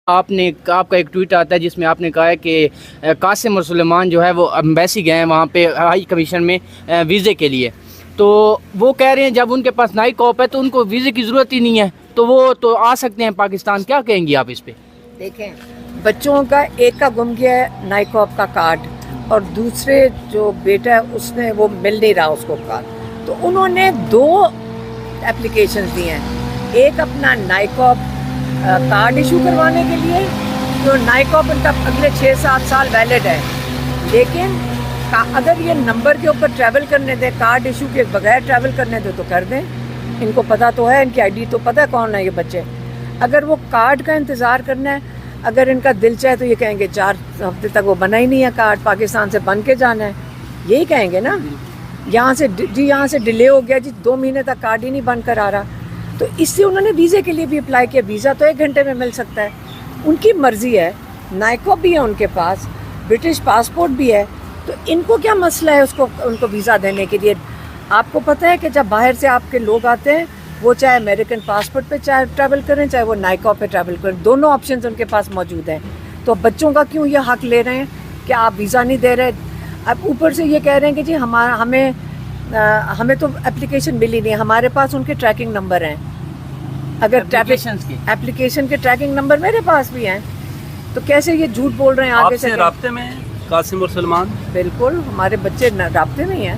آپ کا ایک ٹویٹ آتا ہے جس میں آپ نے کہا ہے کہ قاسم اور سلیمان جو ہے وہ ایمبیسی گئے ہیں وہاں پہ ہائی کمیشن میں ویزے کے لیے، تو وہ کہہ رہے ہیں جب ان کے پاس نائی کاپ ہے تو ان کو ویزے کی ضرورت ہی نہیں ہے، تو وہ تو آ سکتے ہیں پاکستان. کیا کہیں گی آپ اس پہ؟ دیکھیں، بچوں کا ایک کا گم گیا ہے نائی کاپ کا کارڈ، اور دوسرے جو بیٹا ہے اس نے وہ مل نہیں رہا اس کو کارڈ، تو انہوں نے 2 اپلیکیشنز دی ہیں. ایک اپنا نائی کاپ کارڈ ایشو کروانے کے لیے، جو نائی کاپ ان کا اگلے 6-7 سال ویلڈ ہے، لیکن اگر یہ نمبر کے اوپر ٹریول کرنے دیں، کارڈ ایشو کے بغیر ٹریول کرنے دیں تو کر دیں. ان کو پتہ تو ہے، ان کی آئی ڈی تو پتہ ہے کون ہے یہ بچے. اگر وہ کارڈ کا انتظار کرنا ہے، اگر ان کا دل چاہے تو یہ کہیں گے 4 ہفتے تک وہ بنا ہی نہیں ہے کارڈ، پاکستان سے بن کے جانا ہے، یہی کہیں گے نا. یہاں سے ڈیلے ہو گیا جی، 2 مہینے تک کارڈ ہی نہیں بن کر آ رہا. تو اس سے انہوں نے ویزے کے لیے بھی اپلائی کیا. ویزا تو 1 گھنٹے میں مل سکتا ہے، ان کی مرضی ہے. نائی کاپ بھی ہے ان کے پاس، برٹش پاسپورٹ بھی ہے، تو ان کو کیا مسئلہ ہے ان کو ویزا دینے کے لیے. آپ کو پتہ ہے کہ جب باہر سے آپ کے لوگ آتے ہیں، وہ چاہے امریکن پاسپورٹ پہ ٹریول کریں، چاہے وہ نائی کاپ پہ ٹریول کریں، دونوں آپشنز ان کے پاس موجود ہیں. تو بچوں کا کیوں یہ حق لے رہے ہیں کہ آپ ویزا نہیں دے رہے؟ اب اوپر سے یہ کہہ رہے ہیں کہ جی ہمیں تو اپلیکیشن ملی نہیں، ہمارے پاس ان کے ٹریکنگ نمبر ہیں. اگر اپلیکیشن کے ٹریکنگ نمبر میرے پاس بھی ہیں، تو کیسے یہ جھوٹ بول رہے ہیں؟ آگے سے رابطے میں قاسم اور سلمان؟ بالکل، ہمارے بچے رابطے میں ہی ہیں.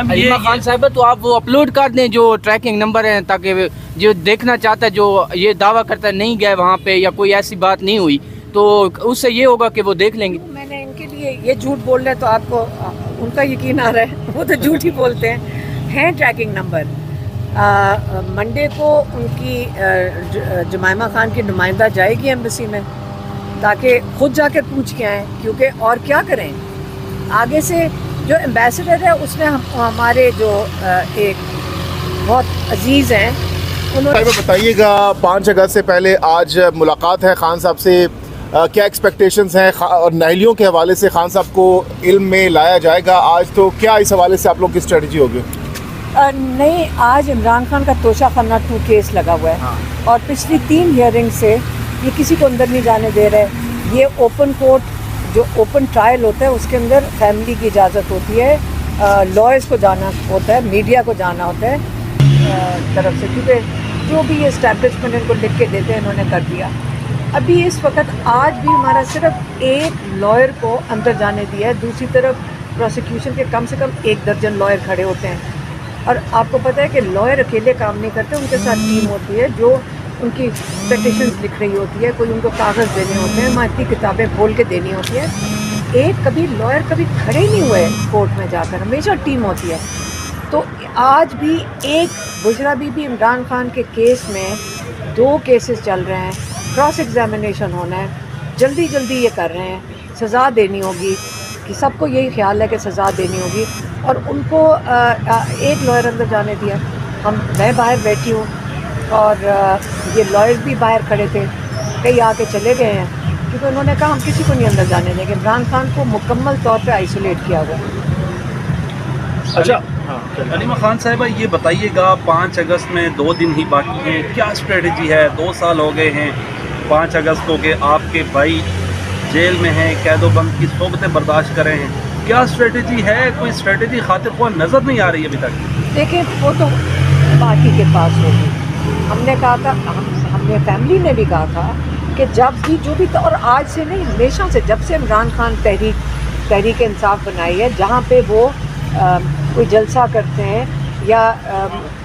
علیمہ خان صاحبہ، تو آپ وہ اپلوڈ کر دیں جو ٹریکنگ نمبر ہیں، تاکہ جو دیکھنا چاہتا ہے، جو یہ دعویٰ کرتا ہے نہیں گئے وہاں پہ یا کوئی ایسی بات نہیں ہوئی، تو اس سے یہ ہوگا کہ وہ دیکھ لیں گے. میں نے ان کے لیے یہ جھوٹ بول رہے تو آپ کو ان کا یقین آ رہا ہے؟ وہ تو جھوٹ ہی بولتے ہیں ٹریکنگ نمبر. منڈے کو ان کی جمائمہ خان کی نمائندہ جائے گی ایمبیسی میں، تاکہ خود جا کے پوچھ کے آئیں، کیونکہ اور کیا کریں. آگے سے جو ایمبیسڈر ہے اس نے ہمارے جو ایک بہت عزیز ہیں، انہوں نے بتائیے گا 5 اگست سے پہلے آج ملاقات ہے خان صاحب سے، کیا ایکسپیکٹیشنز ہیں، اور نااہلیوں کے حوالے سے خان صاحب کو علم میں لایا جائے گا آج، تو کیا اس حوالے سے آپ لوگ کی اسٹریٹجی ہوگی؟ نہیں، آج عمران خان کا توشہ خانہ 2 کیس لگا ہوا ہے، اور پچھلی 3 ہیئرنگ سے یہ کسی کو اندر نہیں جانے دے رہے. یہ اوپن کورٹ جو اوپن ٹرائل ہوتا ہے اس کے اندر فیملی کی اجازت ہوتی ہے، لائرز کو جانا ہوتا ہے، میڈیا کو جانا ہوتا ہے طرف سے، کیونکہ جو بھی یہ اسٹیبلشمنٹ ان کو لکھ کے دیتے ہیں انہوں نے کر دیا. ابھی اس وقت آج بھی ہمارا صرف 1 لائر کو اندر جانے دیا ہے. دوسری طرف پروسیکیوشن کے کم سے کم 1 درجن لائر کھڑے ہوتے ہیں، اور آپ کو پتہ ہے کہ لائر اکیلے کام نہیں کرتے، ان کے ساتھ ٹیم ہوتی ہے جو ان کی پٹیشنز لکھ رہی ہوتی ہے، کوئی ان کو کاغذ دینے ہوتے ہیں، ماہی کتابیں کھول کے دینی ہوتی ہیں. کبھی لائر کبھی کھڑے ہی نہیں ہوئے کورٹ میں جا کر، ہمیشہ ٹیم ہوتی ہے. تو آج بھی بشریٰ بی بی عمران خان کے کیس میں 2 کیسز چل رہے ہیں، کراس ایگزامینیشن ہونا ہے، جلدی یہ کر رہے ہیں، سزا دینی ہوگی، کہ سب کو یہی خیال ہے کہ سزا دینی ہوگی. اور ان کو 1 لائر اندر جانے دیا. میں باہر بیٹھی ہوں، اور یہ لائرز بھی باہر کھڑے تھے، کئی آ کے چلے گئے ہیں، کیونکہ انہوں نے کہا ہم کسی کو نہیں اندر جانے دیں گے. عمران خان کو مکمل طور پہ آئسولیٹ کیا ہوا ہے. اچھا علیمہ خان صاحبہ، یہ بتائیے گا 5 اگست میں 2 دن ہی باقی ہیں، کیا اسٹریٹجی ہے؟ 2 سال ہو گئے ہیں 5 اگست کو کہ آپ کے بھائی جیل میں ہیں، قید و بند کی صحبتیں برداشت کر رہے ہیں. کیا اسٹریٹجی ہے؟ کوئی اسٹریٹجی خاطر خواہ نظر نہیں آ رہی ابھی تک. دیکھیں، وہ تو پارٹی کے پاس ہوگی. ہم نے کہا تھا، ہم نے فیملی نے بھی کہا تھا کہ جب بھی جو بھی، اور آج سے نہیں، ہمیشہ سے، جب سے عمران خان تحریک انصاف بنائی ہے، جہاں پہ وہ کوئی جلسہ کرتے ہیں یا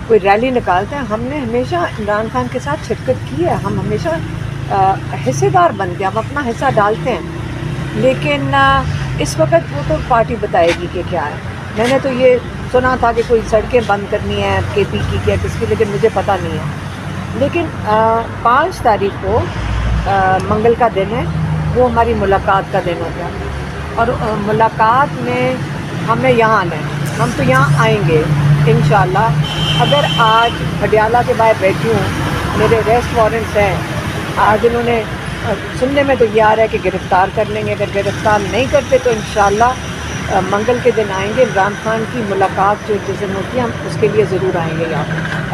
کوئی ریلی نکالتے ہیں، ہم نے ہمیشہ عمران خان کے ساتھ شرکت کی ہے. ہم ہمیشہ حصے دار بن گئے، ہم اپنا حصہ ڈالتے ہیں. لیکن اس وقت وہ تو پارٹی بتائے گی کہ کیا ہے. میں نے تو یہ سنا تھا کہ کوئی سڑکیں بند کرنی ہے کے پی کی، کیا کس کی، لیکن مجھے پتہ نہیں ہے. لیکن 5 تاریخ کو منگل کا دن ہے، وہ ہماری ملاقات کا دن ہوتا ہے، اور ملاقات میں ہمیں یہاں آنا ہے. ہم تو یہاں آئیں گے انشاءاللہ. اگر آج پٹیالہ کے باہر بیٹھی ہوں، میرے ریسٹ وارنٹس ہیں، آج انہوں نے سننے میں تو یہ آ رہا ہے کہ گرفتار کر لیں گے. اگر گرفتار نہیں کرتے تو انشاءاللہ منگل کے دن آئیں گے. عمران خان کی ملاقات جو جس دن ہوتی ہے ہم اس کے لیے ضرور آئیں گے یہاں.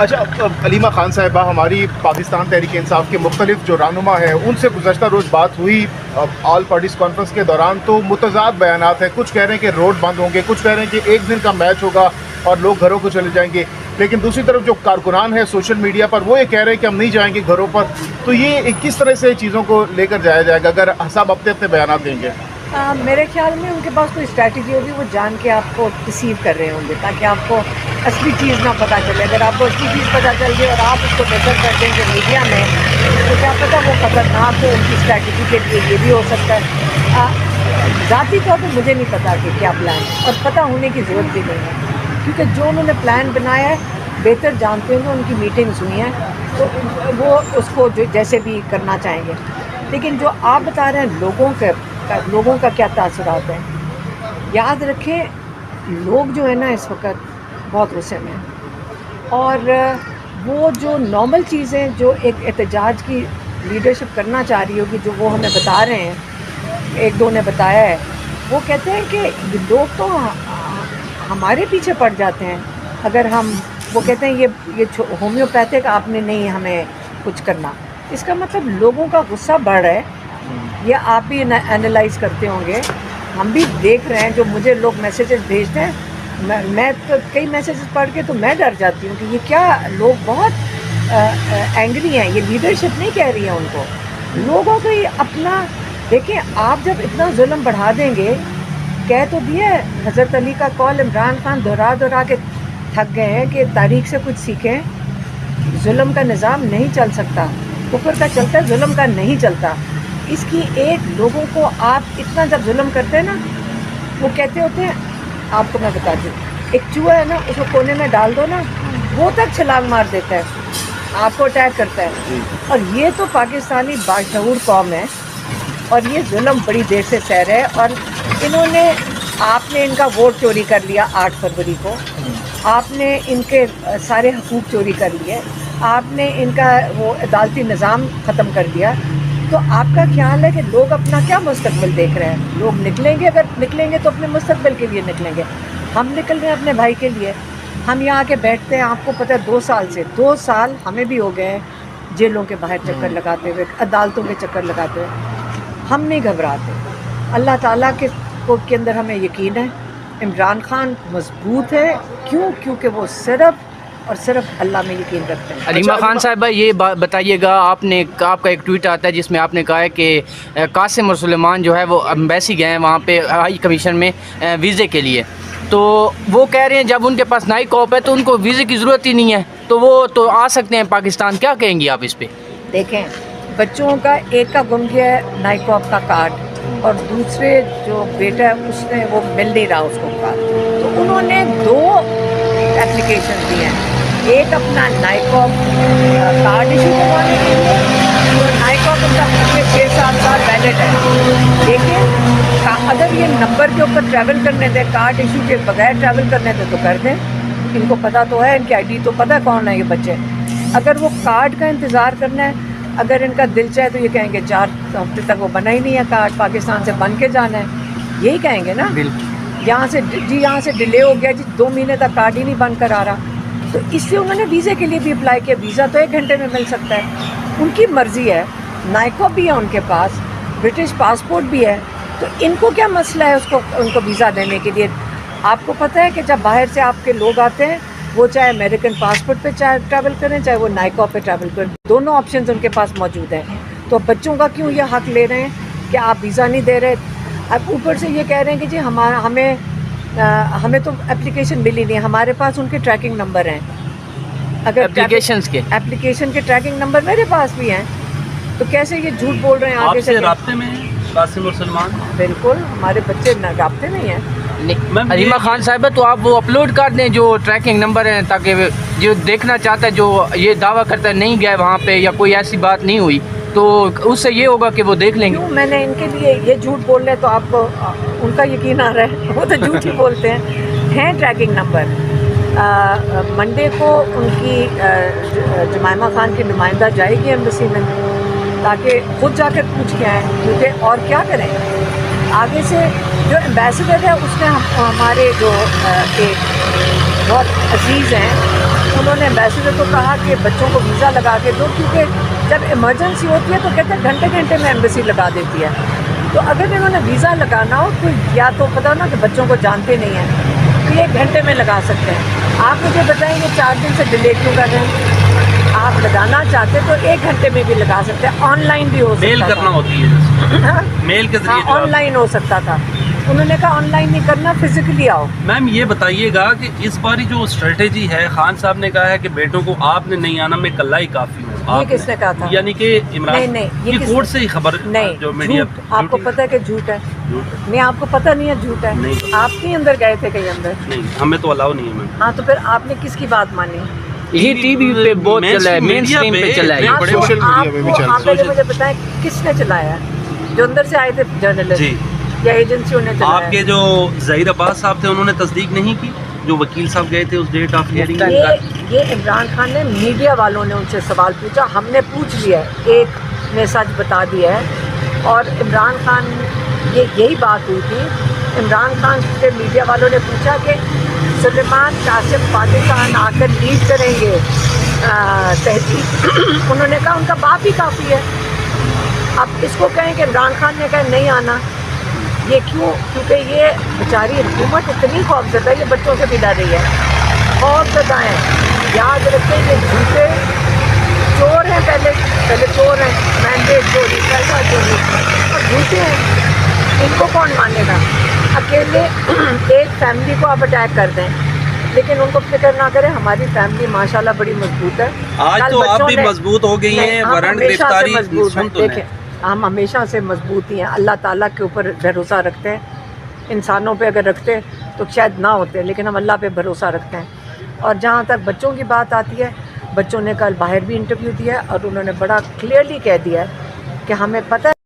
اچھا علیمہ خان صاحبہ، ہماری پاکستان تحریک انصاف کے مختلف جو رہنما ہیں ان سے گزشتہ روز بات ہوئی آل پارٹیز کانفرنس کے دوران، تو متضاد بیانات ہیں. کچھ کہہ رہے ہیں کہ روڈ بند ہوں گے، کچھ کہہ رہے ہیں کہ ایک دن کا میچ ہوگا اور لوگ گھروں کو چلے جائیں گے، لیکن دوسری طرف جو کارکنان ہیں سوشل میڈیا پر وہ یہ کہہ رہے ہیں کہ ہم نہیں جائیں گے گھروں پر. تو یہ کس طرح سے چیزوں کو لے کر جایا جائے گا اگر صاحب اپنے اپنے بیانات دیں گے؟ میرے خیال میں ان کے پاس کوئی اسٹریٹجی ہوگی، وہ جان کے آپ کو ڈسیو کر رہے ہوں گے تاکہ آپ کو اصلی چیز نہ پتہ چلے. اگر آپ کو اصلی چیز پتہ چل گئی اور آپ اس کو بہتر کر دیں گے میڈیا میں تو کیا پتہ وہ خطرناک ہو ان کی اسٹریٹجی کے لیے. یہ بھی ہو سکتا ہے. ذاتی طور پہ مجھے نہیں پتہ کہ کیا پلان ہے، اور پتہ ہونے کی ضرورت بھی نہیں ہے، کیونکہ جو انہوں نے پلان بنایا ہے بہتر جانتے ہوں گے. ان کی میٹنگز ہوئی ہیں تو وہ اس کو جو جیسے بھی کرنا چاہیں گے. لیکن جو آپ بتا رہے ہیں لوگوں کا کیا تاثرات ہیں، یاد رکھیں لوگ جو ہے نا اس وقت بہت غصے میں ہیں، اور وہ جو نارمل چیزیں جو ایک احتجاج کی لیڈرشپ کرنا چاہ رہی ہوگی جو وہ ہمیں بتا رہے ہیں، ایک دو نے بتایا ہے، وہ کہتے ہیں کہ لوگ تو ہمارے پیچھے پڑ جاتے ہیں اگر ہم، وہ کہتے ہیں یہ ہومیوپیتھک آپ نے نہیں ہمیں کچھ کرنا. اس کا مطلب لوگوں کا غصہ بڑھ رہا ہے. یہ آپ بھی اینالائز کرتے ہوں گے، ہم بھی دیکھ رہے ہیں جو مجھے لوگ میسیجز بھیجتے ہیں. میں تو کئی میسیجز پڑھ کے تو میں ڈر جاتی ہوں کہ یہ کیا، لوگ بہت اینگری ہیں. یہ لیڈرشپ نہیں کہہ رہی ہے ان کو، لوگوں کو یہ اپنا دیکھیں. آپ جب اتنا ظلم بڑھا دیں گے، کہہ تو دیا ہے حضرت علی کا قول، عمران خان دہرا کے تھک گئے ہیں کہ تاریخ سے کچھ سیکھیں. ظلم کا نظام نہیں چل سکتا، کفر کا چلتا ہے، ظلم کا نہیں چلتا. اس کی ایک لوگوں کو آپ اتنا جب ظلم کرتے ہیں نا، وہ کہتے ہوتے ہیں، آپ کو میں بتاتی ہوں، ایک چوہا ہے نا، اس کو کونے میں ڈال دو نا، وہ تک چھلانگ مار دیتا ہے، آپ کو اٹیک کرتا ہے. اور یہ تو پاکستانی باشعور قوم ہے اور یہ ظلم بڑی دیر سے سہ رہے ہے. اور انہوں نے، آپ نے ان کا ووٹ چوری کر لیا 8 فروری کو، آپ نے ان کے سارے حقوق چوری کر لیے، آپ نے ان کا وہ عدالتی نظام ختم کر دیا. تو آپ کا خیال ہے کہ لوگ اپنا کیا مستقبل دیکھ رہے ہیں؟ لوگ نکلیں گے، اگر نکلیں گے تو اپنے مستقبل کے لیے نکلیں گے. ہم نکل رہے ہیں اپنے بھائی کے لیے. ہم یہاں آ کے بیٹھتے ہیں، آپ کو پتہ ہے 2 سال ہمیں بھی ہو گئے ہیں جیلوں کے باہر چکر لگاتے ہوئے، عدالتوں کے چکر لگاتے ہوئے. ہم نہیں گھبراتے. اللہ تعالیٰ کے اندر ہمیں یقین ہے. عمران خان مضبوط ہے. کیوں؟ کیونکہ وہ صرف اور صرف اللہ میں یقین رکھتے ہیں. علیمہ خان صاحبہ، یہ بتائیے گا، آپ کا ایک ٹویٹ آتا ہے جس میں آپ نے کہا ہے کہ قاسم اور سلیمان جو ہے وہ ایمبیسی گئے ہیں وہاں پہ ہائی کمیشن میں ویزے کے لیے. تو وہ کہہ رہے ہیں جب ان کے پاس نائی کاپ ہے تو ان کو ویزے کی ضرورت ہی نہیں ہے، تو وہ تو آ سکتے ہیں پاکستان. کیا کہیں گی آپ اس پہ؟ دیکھیں، بچوں کا ایک کا گم گیا ہے نائی کاپ کا کارڈ، اور دوسرے جو بیٹا ہے اس نے وہ مل نہیں رہا اس کو کارڈ. تو انہوں نے 2 اپلیکیشن دی ہیں، ایک اپنا نائی کاپ کارڈ ایشو کروانے کے لیے، اور نائی کاپ ان کا پچھلے 6-7 سال ویلڈ ہے. لیکن اگر یہ نمبر کے اوپر ٹریول کرنے دیں، کارڈ ایشو کے بغیر ٹریول کرنے دیں تو کر دیں. ان کو پتہ تو ہے، ان کی ID تو پتہ کون ہے یہ بچے. اگر وہ کارڈ کا انتظار کرنا ہے، اگر ان کا دل چاہے تو یہ کہیں گے 4 ہفتے تک وہ بنا ہی نہیں ہے کارڈ، پاکستان سے بن کے جانا ہے، یہی کہیں گے نا. یہاں سے ڈیلے ہو گیا جی، 2 مہینے تک کارڈ ہی نہیں بن کر آ رہا. تو اس سے انہوں نے ویزے کے لیے بھی اپلائی کیا. ویزا تو 1 گھنٹے میں مل سکتا ہے، ان کی مرضی ہے. نائکو بھی ہے ان کے پاس، برٹش پاسپورٹ بھی ہے. تو ان کو کیا مسئلہ ہے ان کو ویزا دینے کے لیے؟ آپ کو پتہ ہے کہ جب باہر سے آپ کے لوگ آتے ہیں، وہ چاہے امریکن پاسپورٹ پہ ٹریول کریں، چاہے وہ نائکو پہ ٹریول کریں، دونوں آپشنز ان کے پاس موجود ہیں. تو بچوں کا کیوں یہ حق لے رہے ہیں کہ آپ ویزا نہیں دے رہے؟ اب اوپر سے یہ کہہ رہے ہیں کہ جی ہمیں تو اپلیکیشن ملی نہیں ہے، ہمارے پاس ان کے ٹریکنگ نمبر ہیں. اگر اپلیکیشن کے ٹریکنگ نمبر میرے پاس بھی ہیں، تو کیسے یہ جھوٹ بول رہے ہیں؟ آگے سے رابطے میں قاسم اور سلمان؟ بالکل، ہمارے بچے رابطے میں ہی ہیں. علیمہ خان صاحبہ، تو آپ وہ اپلوڈ کر دیں جو ٹریکنگ نمبر ہیں، تاکہ جو دیکھنا چاہتا ہے، جو یہ دعویٰ کرتا ہے نہیں گئے وہاں پہ یا کوئی ایسی بات نہیں ہوئی، تو اس سے یہ ہوگا کہ وہ دیکھ لیں گے. میں نے ان کے لیے یہ جھوٹ بول رہے تو آپ کو ان کا یقین آ رہا ہے؟ وہ تو جھوٹ ہی بولتے ہیں ٹریکنگ نمبر. منڈے کو ان کی جمائمہ خان کی نمائندہ جائے گی ایمبیسی میں، تاکہ خود جا کر پوچھ کے آئیں، کیونکہ اور کیا کریں. آگے سے جو ایمبیسڈر ہے اس نے ہمارے جو ایک بہت عزیز ہیں انہوں نے ایمبیسڈر کو کہا کہ بچوں کو ویزا لگا کے دو، کیونکہ جب ایمرجنسی ہوتی ہے تو کہتے ہیں گھنٹے گھنٹے میں ایمبیسی لگا دیتی ہے. تو اگر انہوں نے ویزا لگانا ہو تو یا تو پتہ ہو نا کہ بچوں کو جانتے نہیں ہیں تو یہ 1 گھنٹے میں لگا سکتے ہیں. آپ مجھے بتائیں گے 4 دن سے ڈیلے کیوں کر رہے ہیں؟ آپ لگانا چاہتے تو 1 گھنٹے میں بھی لگا سکتے ہیں. آن لائن بھی ہو سکتا میل کرنا ہوتی ہے میل کے ذریعے جو آن لائن ہو سکتا تھا. انہوں نے کہا آن لائن نہیں کرنا، فزیکلی آؤ. میم یہ بتائیے گا کہ اس باری جو اسٹریٹجی ہے، خان صاحب نے کہا ہے کہ بیٹوں کو آپ نے نہیں آنا، میں کلّا ہی کافی ہوں. یہ کس نے کہا تھا؟ یعنی کہ عمران یہ کورٹ سے ہی خبر نہیں، جو میڈیا جھوٹ. آپ کو پتہ ہے کہ جھوٹ ہے؟ نہیں، آپ کو پتہ نہیں ہے جھوٹ ہے. نہیں. آپ نہیں اندر گئے تھے کہیں اندر؟ نہیں، ہمیں تو الاؤ نہیں ہے میم. ہاں تو پھر آپ نے کس کی بات مانی؟ یہ ٹی وی پہ بہت چلا ہے، مین اسٹریم پہ چلا ہے. بڑے سوشل میڈیا پہ بھی چل رہا ہے. آپ پہلے مجھے بتائیں کس نے چلایا ہے؟ جو اندر سے آئے تھے جرنلسٹ جی. یا ایجنسیوں نے چلایا؟ آپ کے جو ظہیر عباس صاحب تھے انہوں نے تصدیق نہیں کی، جو وکیل صاحب گئے تھے اس ڈیٹ آف ہیئرنگ. یہ عمران خان نے، میڈیا والوں نے ان سے سوال پوچھا، ہم نے پوچھ لیا ہے، ایک نے سچ بتا دیا ہے. اور عمران خان یہی بات ہوئی تھی. عمران خان سے میڈیا والوں نے پوچھا کہ سلیمان قاسم پاکستان آ کر لیڈ کریں گے تحقیق. انہوں نے کہا ان کا باپ ہی کافی ہے. اب اس کو کہیں کہ عمران خان نے کہا نہیں آنا. یہ کیوں؟ کیونکہ یہ بیچاری حکومت اتنی خوفزدہ ہے، یہ بچوں سے بھی ڈر رہی ہے، خوفزدہ ہیں. یاد رکھیں یہ جھوٹے چور ہیں، پہلے چور ہیں، مینڈیٹ چوری، پیسہ چوری، اور جھوٹے ہیں. ان کو کون مانے گا؟ اکیلے ایک فیملی کو آپ اٹیک کر دیں، لیکن ان کو فکر نہ کریں. ہماری فیملی ماشاءاللہ بڑی مضبوط ہے. آج کل تو آپ بچوں بھی نے- مضبوط ہو گئی ہیں. نہیں، ہم وارنٹ ہمیشہ سے گرفتاری مضبوط ہیں. سن تو لیں. دیکھیں ہم ہمیشہ سے مضبوط ہی ہیں. اللہ تعالیٰ کے اوپر بھروسہ رکھتے ہیں. انسانوں پہ اگر رکھتے تو شاید نہ ہوتے، لیکن ہم اللہ پہ بھروسہ رکھتے ہیں. اور جہاں تک بچوں کی بات آتی ہے، بچوں نے کل باہر بھی انٹرویو دیا ہے اور انہوں نے بڑا کلیئرلی کہہ دیا ہے کہ ہمیں پتہ ہے